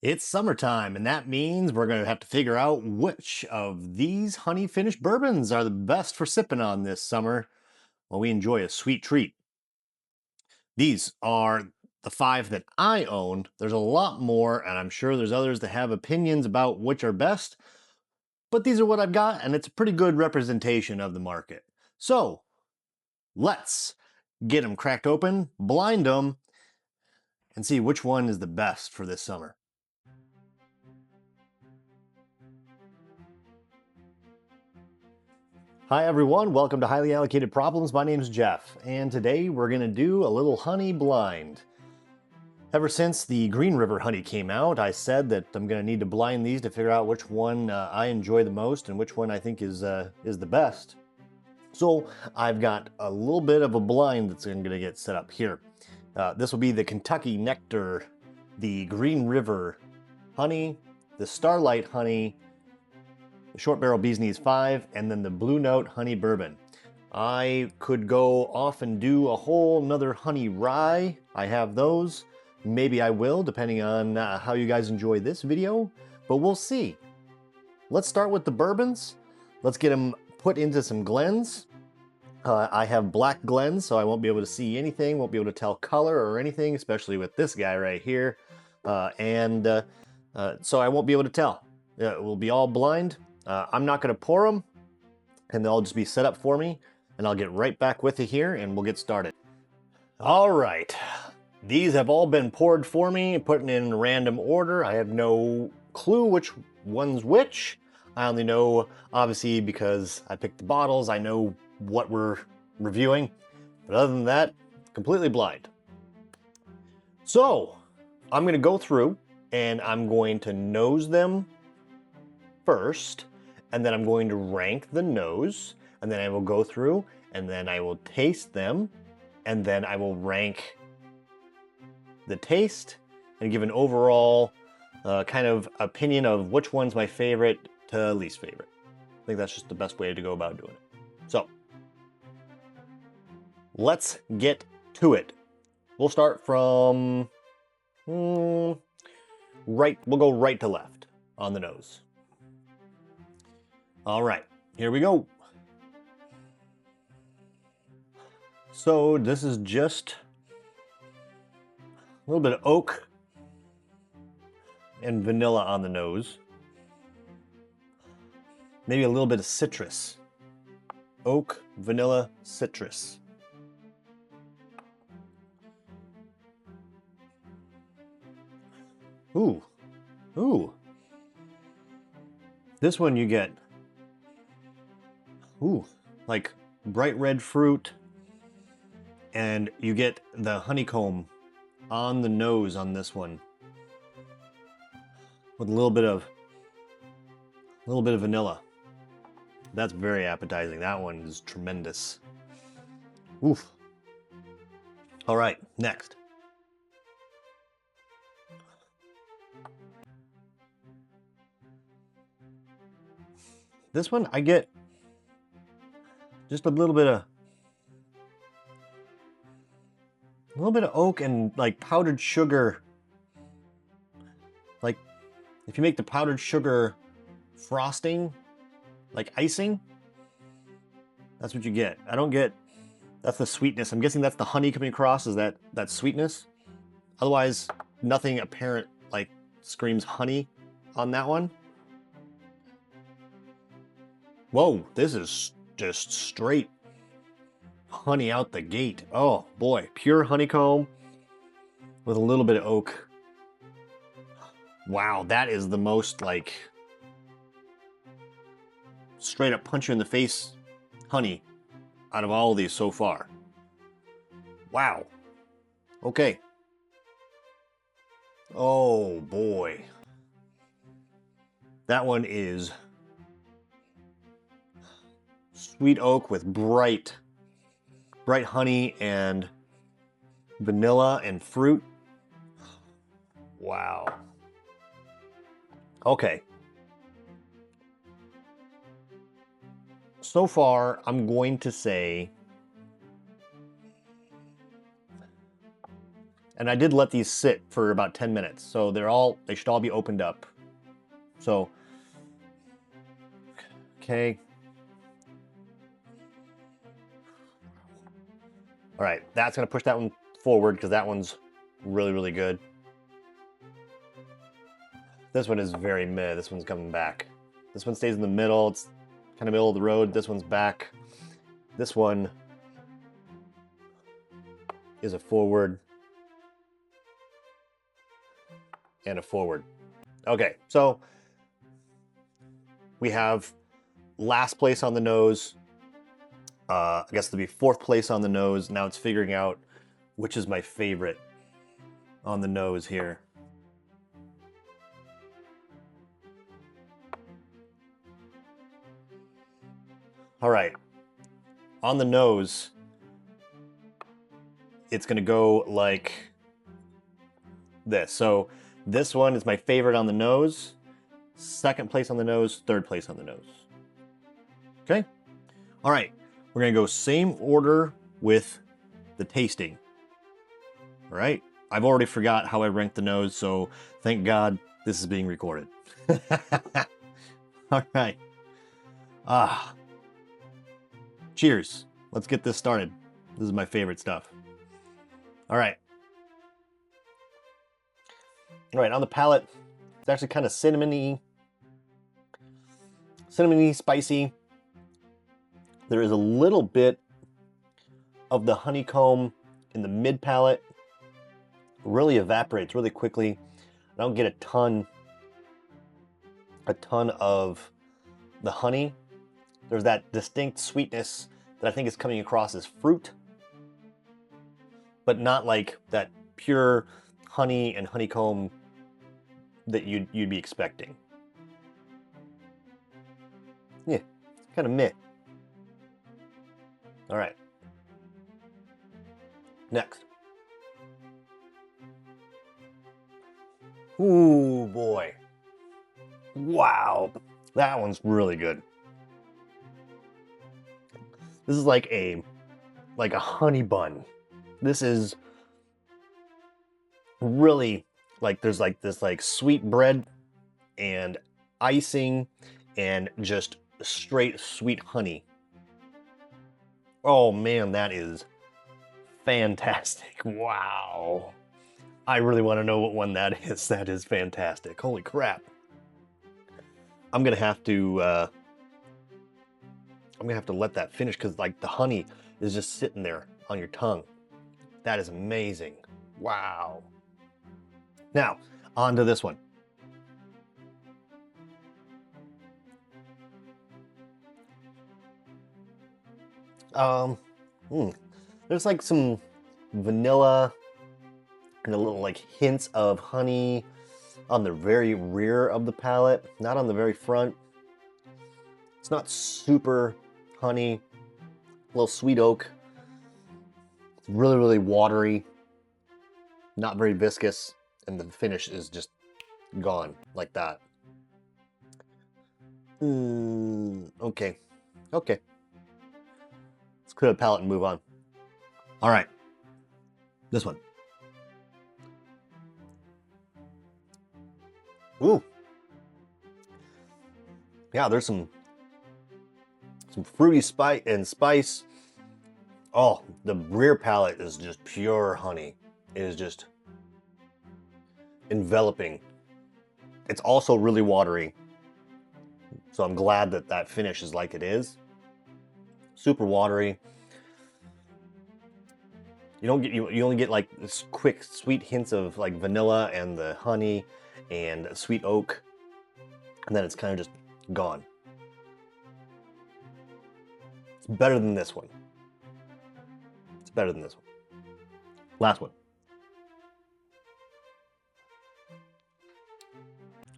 It's summertime, and that means we're going to have to figure out which of these honey finished bourbons are the best for sipping on this summer while we enjoy a sweet treat. These are the five that I own. There's a lot more, and I'm sure there's others that have opinions about which are best, but these are what I've got, and it's a pretty good representation of the market. So let's get them cracked open, blind them, and see which one is the best for this summer. Hi everyone, welcome to Highly Allocated Problems. My name is Jeff, and today we're going to do a little honey blind. Ever since the Green River honey came out, I said that I'm going to need to blind these to figure out which one I enjoy the most and which one I think is the best. So I've got a little bit of a blind that's going to get set up here. This will be the Kentucky Nectar, the Green River honey, the Starlight Honey, the Short Barrel Bee's Knees 5, and then the Blue Note Honey Bourbon. I could go off and do a whole nother honey rye. I have those. Maybe I will, depending on how you guys enjoy this video, but we'll see. Let's start with the bourbons. Let's get them put into some Glens. I have black Glens, so I won't be able to see anything, won't be able to tell color or anything, especially with this guy right here. So I won't be able to tell. It will be all blind. I'm not going to pour them, and they'll just be set up for me, and I'll get right back with you here, and we'll get started. All right, these have all been poured for me, put in random order. I have no clue which one's which. I only know, obviously, because I picked the bottles, I know what we're reviewing, but other than that, completely blind. So, I'm going to go through, and I'm going to nose them first, and then I'm going to rank the nose, and then I will go through, and then I will taste them, and then I will rank the taste and give an overall kind of opinion of which one's my favorite to least favorite. I think that's just the best way to go about doing it. So, let's get to it. We'll start from right, we'll go right to left on the nose. All right, here we go. So this is just a little bit of oak and vanilla on the nose. Maybe a little bit of citrus. Oak, vanilla, citrus. Ooh, ooh. This one you get, ooh, like bright red fruit, and you get the honeycomb on the nose on this one with a little bit of vanilla. That's very appetizing. That one is tremendous. Oof. All right, next. This one I get just a little bit of oak and like powdered sugar. Like if you make the powdered sugar frosting, like icing, that's what you get. I don't get, that's the sweetness. I'm guessing that's the honey coming across, is that sweetness. Otherwise, nothing apparent like screams honey on that one. Whoa, this is just straight honey out the gate. Oh boy, pure honeycomb with a little bit of oak. Wow, that is the most like straight up punch you in the face honey out of all of these so far. Wow. Okay. Oh boy. That one is sweet oak with bright honey and vanilla and fruit. Wow. Okay. So far, I'm going to say And I did let these sit for about 10 minutes, so they should all be opened up. So, okay. All right, that's gonna push that one forward because that one's really, really good. This one is very meh. This one's coming back. This one stays in the middle. It's kind of middle of the road. This one's back. This one is a forward and a forward. Okay, so we have last place on the nose. I guess it'll be fourth place on the nose. Now it's figuring out which is my favorite on the nose here. All right, on the nose, it's gonna go like this. So this one is my favorite on the nose, second place on the nose, third place on the nose. Okay, all right, we're gonna go same order with the tasting. All right, I've already forgot how I ranked the nose, so thank God this is being recorded. All right. Cheers. Let's get this started. This is my favorite stuff. All right. All right, on the palate, it's actually kind of cinnamony, spicy. There is a little bit of the honeycomb in the mid palate. Really evaporates really quickly. I don't get a ton of the honey. There's that distinct sweetness that I think is coming across as fruit, but not like that pure honey and honeycomb that you'd be expecting. Yeah, kind of meh. All right. Next. Ooh, boy. Wow. That one's really good. This is like a honey bun. This is really like there's like this like sweet bread and icing and just straight sweet honey. Oh man, that is fantastic. Wow. I really want to know what one that is. That is fantastic. Holy crap. I'm gonna have to let that finish because like the honey is just sitting there on your tongue. That is amazing. Wow. Now, on to this one. There's like some vanilla and a little like hints of honey on the very rear of the palate, not on the very front. It's not super honey, a little sweet oak. It's really, really watery, not very viscous, and the finish is just gone like that. Okay. Okay. Let's clear the palate and move on. All right. This one. Ooh. Yeah, there's some fruity spice. Oh, the rear palate is just pure honey. It is just enveloping. It's also really watery. So I'm glad that that finish is like it is. Super watery. You only get like this quick sweet hints of like vanilla and the honey and sweet oak, and then it's kind of just gone. It's better than this one. It's better than this one. Last one.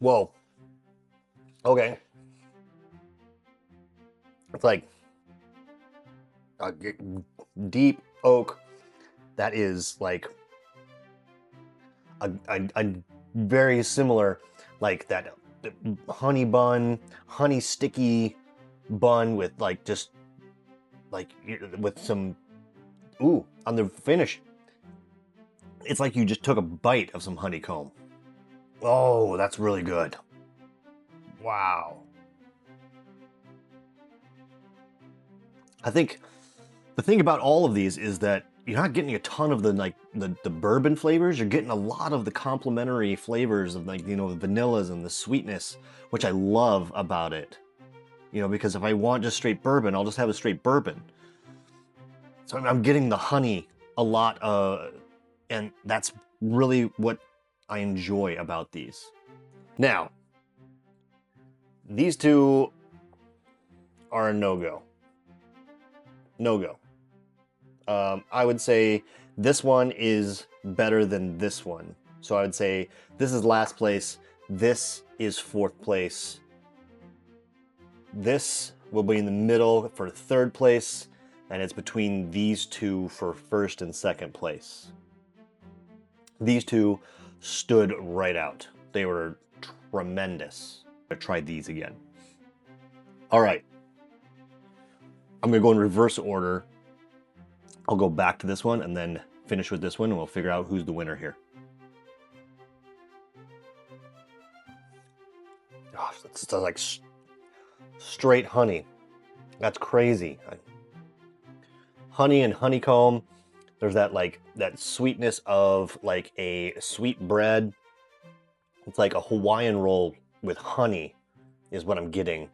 Whoa. Okay. It's like a deep oak that is like a very similar, like that honey bun, honey sticky bun with like just like with some, ooh, on the finish, It's like you just took a bite of some honeycomb. Oh, that's really good. Wow. I think the thing about all of these is that you're not getting a ton of the the bourbon flavors. You're getting a lot of the complementary flavors of, like, you know, the vanillas and the sweetness, which I love about it. You know, because if I want just straight bourbon, I'll just have a straight bourbon. So I'm getting the honey a lot, and that's really what I enjoy about these. Now, these two are a no-go. No-go. I would say this one is better than this one. So I would say this is last place, this is fourth place. This will be in the middle for third place, and it's between these two for first and second place. These two stood right out. They were tremendous. I tried these again. All right. I'm gonna go in reverse order. I'll go back to this one and then finish with this one, and we'll figure out who's the winner here. Gosh, that's like straight honey. That's crazy. Honey and honeycomb. There's that, like, that sweetness of like a sweet bread. It's like a Hawaiian roll with honey is what I'm getting.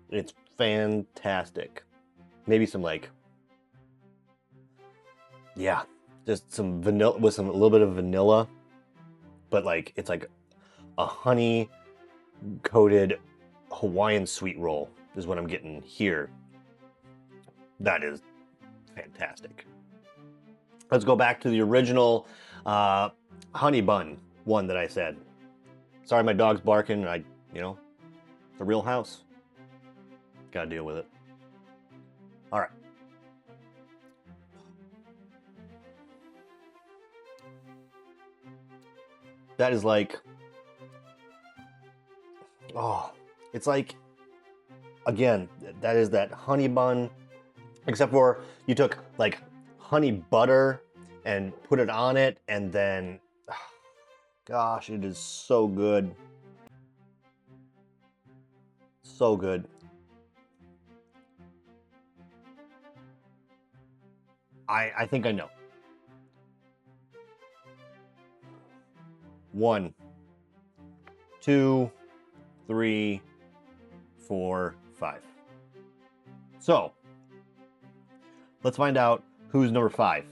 It's fantastic. Maybe some, like, yeah, just some vanilla with a little bit of vanilla, but like it's like a honey coated Hawaiian sweet roll is what I'm getting here. That is fantastic. Let's go back to the original honey bun one that I said. Sorry, my dog's barking. You know, it's a real house. Gotta deal with it. All right. That is like, oh, it's like, again, that is that honey bun, except for you took like honey butter and put it on it, and then, gosh, it is so good. So good. I think I know. 1, 2, 3, 4, 5. So, let's find out who's number 5.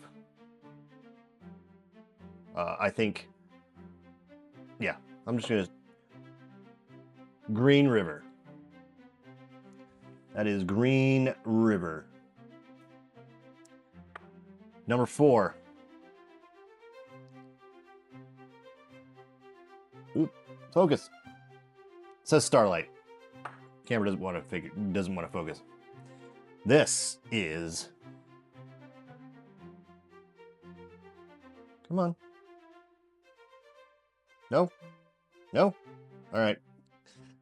I think, yeah, I'm just gonna, Green River. That is Green River. Number 4. Oop, focus. It says Starlight. Camera doesn't want to focus. This is, come on. No? No? All right.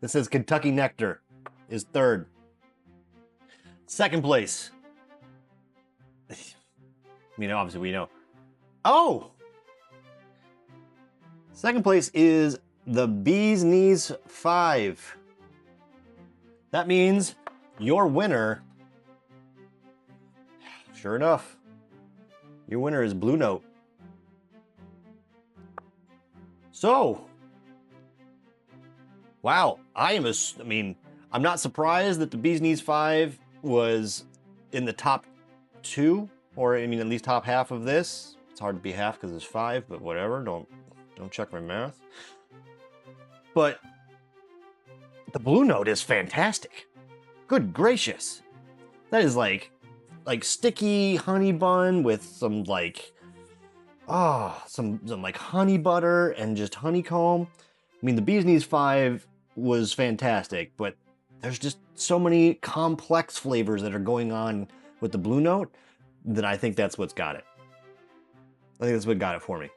This says Kentucky Nectar is 3rd. 2nd place. I mean, obviously we know. Oh! 2nd place is the Bee's Knees 5. That means your winner, sure enough, your winner is Blue Note. So, wow, I mean, I'm not surprised that the Bee's Knees 5 was in the top 2, or I mean, at least top half of this. It's hard to be half because there's 5, but whatever, don't check my math. But the Blue Note is fantastic. Good gracious. That is like sticky honey bun with some like, some like honey butter and just honeycomb. I mean, the Bee's Knees 5 was fantastic, but there's just so many complex flavors that are going on with the Blue Note that I think that's what's got it. I think that's what got it for me.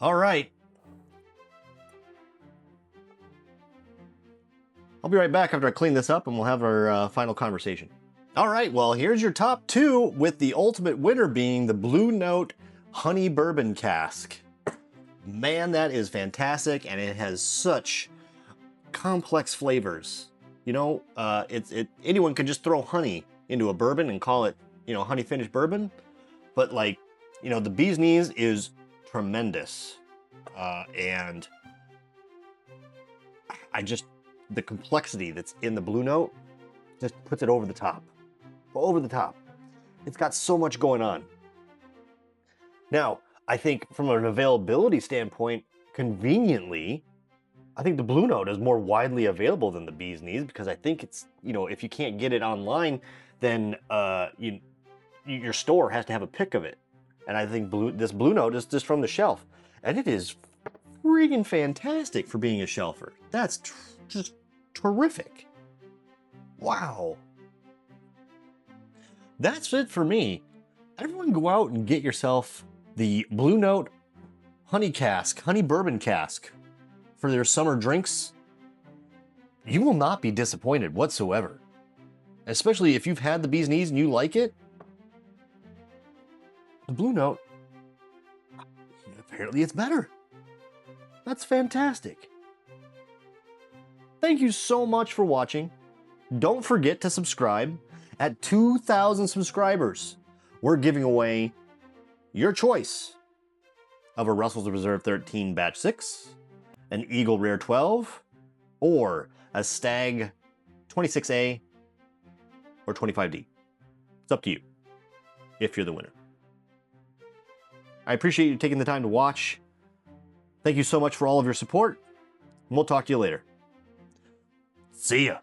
All right. I'll be right back after I clean this up, and we'll have our final conversation. All right, well, here's your top 2, with the ultimate winner being the Blue Note honey bourbon cask. Man, that is fantastic, and it has such complex flavors. You know, anyone could just throw honey into a bourbon and call it, you know, honey finished bourbon. But like, you know, the bee's knees is tremendous, and the complexity that's in the Blue Note just puts it over the top. Over the top. It's got so much going on. Now, I think from an availability standpoint, conveniently, I think the Blue Note is more widely available than the bee's knees, because I think it's, you know, if you can't get it online, then your store has to have a pick of it. And I think this Blue Note is just from the shelf. And it is freaking fantastic for being a shelfer. That's just terrific. Wow. That's it for me. Everyone go out and get yourself the Blue Note honey cask, honey bourbon cask for their summer drinks. You will not be disappointed whatsoever. Especially if you've had the bee's knees and you like it. The Blue Note, apparently it's better. That's fantastic. Thank you so much for watching. Don't forget to subscribe. At 2,000 subscribers, we're giving away your choice of a Russell's Reserve 13 Batch 6, an Eagle Rare 12, or a Stag 26A or 25D. It's up to you, if you're the winner. I appreciate you taking the time to watch. Thank you so much for all of your support, and we'll talk to you later. See ya.